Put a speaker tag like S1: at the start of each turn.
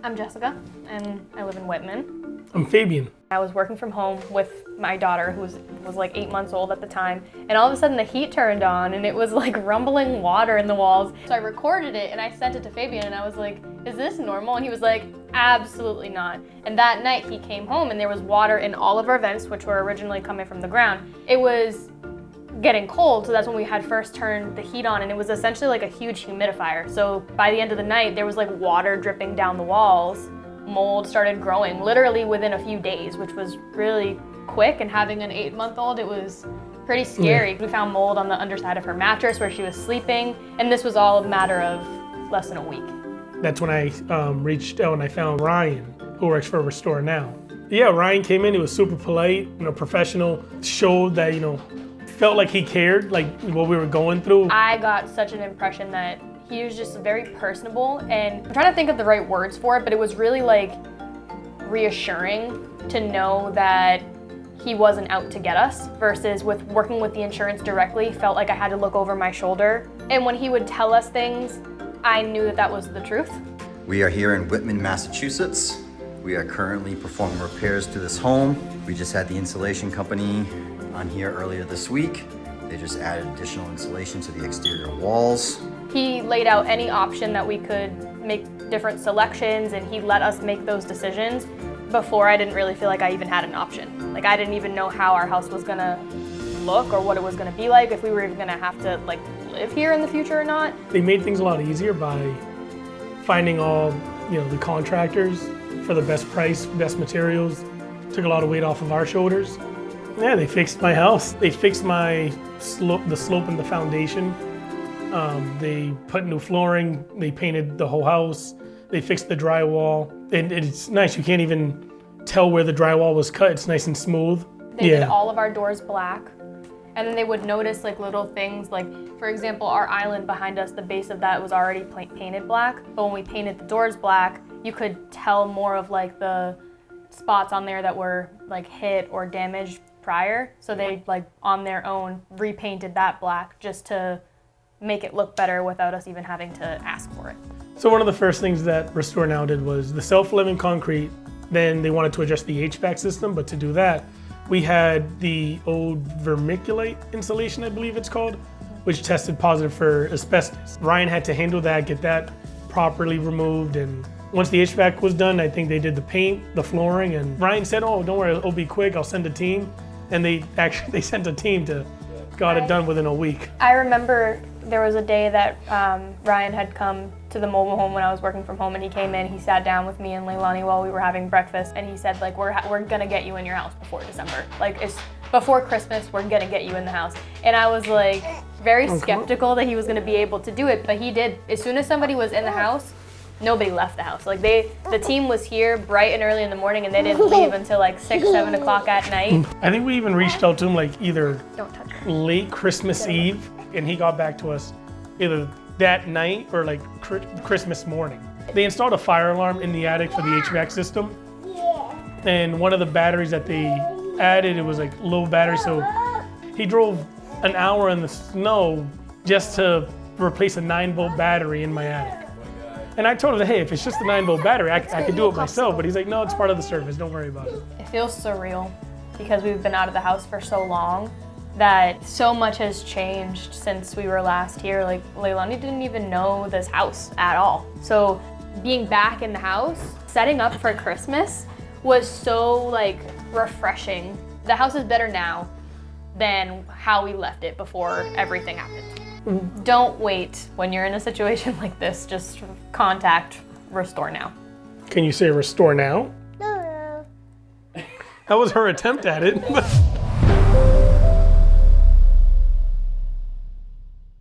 S1: I'm Jessica, and I live in Whitman.
S2: I'm Fabian.
S1: I was working from home with my daughter, who was like 8 months old at the time, and all of a sudden the heat turned on, and it was like rumbling water in the walls. So I recorded it, and I sent it to Fabian, and I was like, is this normal? And he was like, absolutely not. And that night he came home, and there was water in all of our vents, which were originally coming from the ground. It was getting cold, so that's when we had first turned the heat on, and it was essentially like a huge humidifier. So by the end of the night, there was like water dripping down the walls. Mold started growing literally within a few days, which was really quick, and having an 8-month-old, it was pretty scary. Yeah. We found mold on the underside of her mattress where she was sleeping, and this was all a matter of less than a week.
S2: That's when I reached out and I found Ryan, who works for RestoreNow. Yeah, Ryan came in, he was super polite, professional, showed that, felt like he cared, like what we were going through.
S1: I got such an impression that he was just very personable, and I'm trying to think of the right words for it, but it was really like reassuring to know that he wasn't out to get us, versus with working with the insurance directly, felt like I had to look over my shoulder. And when he would tell us things, I knew that that was the truth.
S3: We are here in Whitman, Massachusetts. We are currently performing repairs to this home. We just had the insulation company on here earlier this week. They just added additional insulation to the exterior walls.
S1: He laid out any option that we could make different selections, and he let us make those decisions. Before, I didn't really feel like I even had an option. Like, I didn't even know how our house was gonna look or what it was gonna be like, if we were even gonna have to live here in the future or not.
S2: They made things a lot easier by finding all the contractors for the best price, best materials. Took a lot of weight off of our shoulders. Yeah, they fixed my house. They fixed my slope, the slope and the foundation. They put new flooring. They painted the whole house. They fixed the drywall. And it's nice, you can't even tell where the drywall was cut. It's nice and smooth.
S1: They did all of our doors black. And then they would notice little things, like for example, our island behind us, the base of that was already painted black. But when we painted the doors black, you could tell more of the spots on there that were hit or damaged prior. So they on their own repainted that black just to make it look better without us even having to ask for it.
S2: So one of the first things that RestoreNow did was the self-living concrete. Then they wanted to adjust the HVAC system, but to do that, we had the old vermiculite insulation, I believe it's called, which tested positive for asbestos. Ryan had to handle that, get that properly removed, and once the HVAC was done, I think they did the paint, the flooring, and Ryan said, oh, don't worry, it'll be quick, I'll send a team. And they sent a team to got it done within a week.
S1: I remember there was a day that Ryan had come to the mobile home when I was working from home, and he came in, he sat down with me and Leilani while we were having breakfast, and he said, we're gonna get you in your house before December. It's before Christmas, we're gonna get you in the house. And I was very skeptical that he was gonna be able to do it, but he did. As soon as somebody was in the house, nobody left the house. The team was here bright and early in the morning, and they didn't leave until 6, 7 o'clock at night.
S2: I think we even reached out to him either late Christmas Eve, and he got back to us either that night or Christmas morning. They installed a fire alarm in the attic for the HVAC system. And one of the batteries that they added, it was low battery, so he drove an hour in the snow just to replace a 9-volt battery in my attic. And I told him, hey, if it's just a 9-volt battery, I could do it myself. But he's like, no, it's part of the service. Don't worry about it.
S1: It feels surreal because we've been out of the house for so long that so much has changed since we were last here. Leilani didn't even know this house at all. So being back in the house, setting up for Christmas was so refreshing. The house is better now than how we left it before everything happened. Don't wait when you're in a situation like this. Just contact RestoreNow.
S2: Can you say RestoreNow? No. That was her attempt at it.